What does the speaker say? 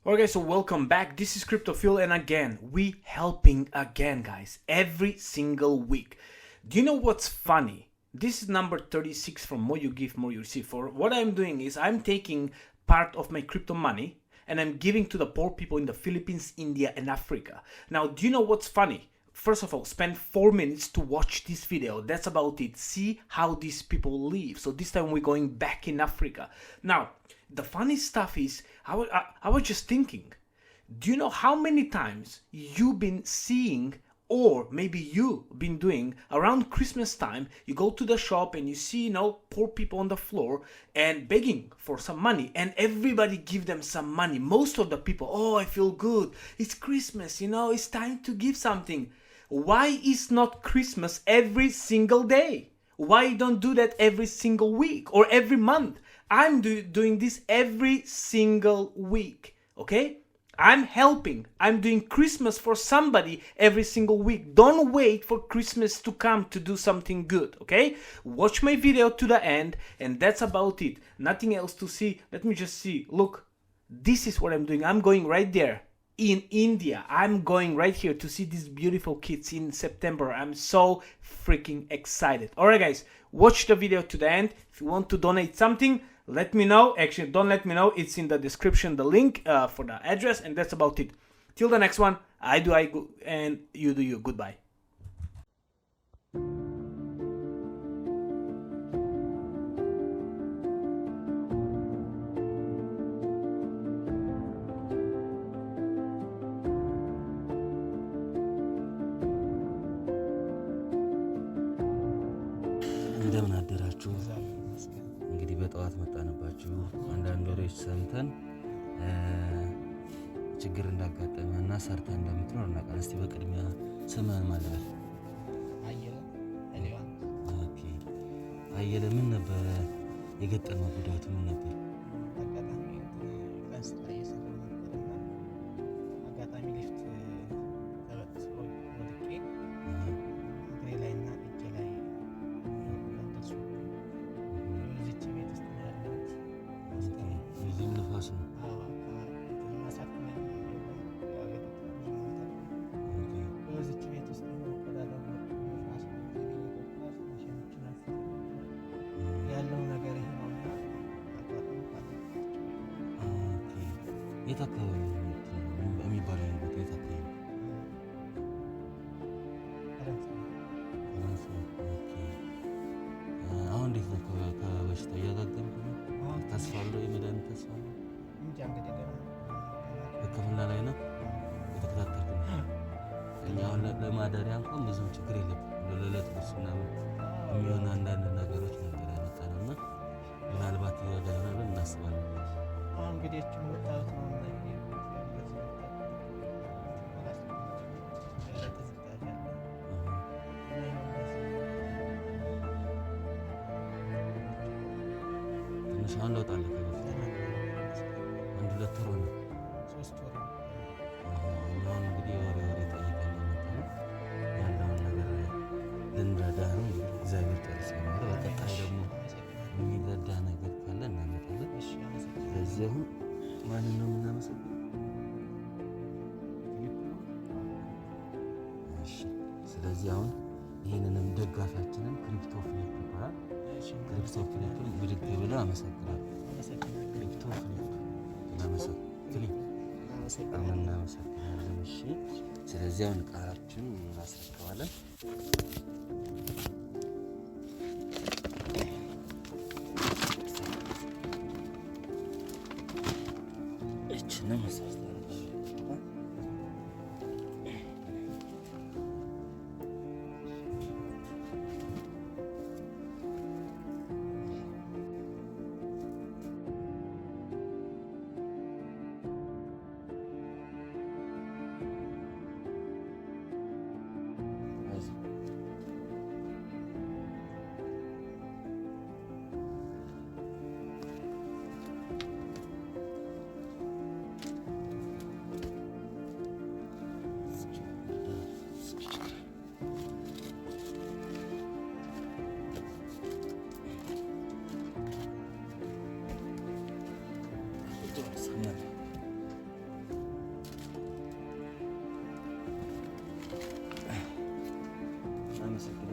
Okay, so welcome back. This is Cryptophil, and again, we helping again, guys, every single week. Do you know what's funny? This is number 36 from More You Give, More You Receive. For what I'm doing is I'm taking part of my crypto money and I'm giving to the poor people in the Philippines, India, and Africa. Now, do you know what's funny? First of all, spend 4 minutes to watch this video. That's about it. See how these people live. So this time we're going back in Africa. Now, the funny stuff is, I was just thinking, do you know how many times you've been seeing, or maybe you've been doing, around Christmas time, you go to the shop and you see, poor people on the floor and begging for some money, and everybody give them some money. Most of the people, oh, I feel good. It's Christmas, it's time to give something. Why is not Christmas every single day? Why don't do that every single week or every month? I'm doing this every single week, okay? I'm helping. I'm doing Christmas for somebody every single week. Don't wait for Christmas to come to do something good, okay? Watch my video to the end, and that's about it. Nothing else to see. Let me just see. Look, this is what I'm doing. I'm going right there in India. I'm going right here to see these beautiful kids in September. I'm so freaking excited. All right, guys, watch the video to the end. If you want to donate something, let me know. Actually, don't let me know. It's in the description, the link for the address, and that's about it. Till the next one, I do and you do you. Goodbye. እንደምን አደራችሁ። እንግዲህ በጠዋት መጣንባችሁ አንዳንድ ወሬዎች ሰምተን ችግር እንዳጋጠመና ሰርተን እንደምትኖር እናውቃለን። እስቲ በቅድሚያ ስምህን ማለት ነው? አየለ፣ ምን ነበር የገጠመው? ጉዳቱ ምን ነበር? የት አካባቢ የሚባለው ቦታ? የት አካባቢ? አሁን እንዴት ነው? ከበሽታ እያጋገምክ ነው? ተስፋ አለው? የመድኃኒት ተስፋ አለው? ሕክምና ላይ ነው? የተከታተልክ ነው? እኛ አሁን ለማደሪያ እንኳን ብዙም ችግር የለብንም። ለዕለት ጉርስ ምናምን የሚሆን አንዳንድ ነገሮች ነበር ያመጣነው እና ምናልባት ይረዳ ይሆናል ብለን እናስባለን። እንግዲህ የምታዩት ነው። ትንሽ አሁን ለውጥ አለ። አንድ ሁለት ወር ሆነ፣ 3 ወር አሁን እንግዲህ ወሬ ጠይቀን ያለውን ነገር ልንረዳ ነው። እግዚአብሔር ጨርስ ነው። በቀጣይ ደግሞ የሚረዳ ነገር ካለ እናመጣለን። ስለዚህ አሁን ማንን ነው የምናመሰግነው? ስለዚህ አሁን ይህንንም ደጋፊያችንን ክሪፕቶ ፊሊፕ ይባላል። ክሪፕቶ ፊሊፕን ብድግ ብለን አመሰግናለሁ። ክሪፕቶ ፊሊፕ እናመሰግናለን። እሺ፣ ስለዚህ አሁን ቃላችንን እናስረክባለን። እችንም አመሰግናለሁ።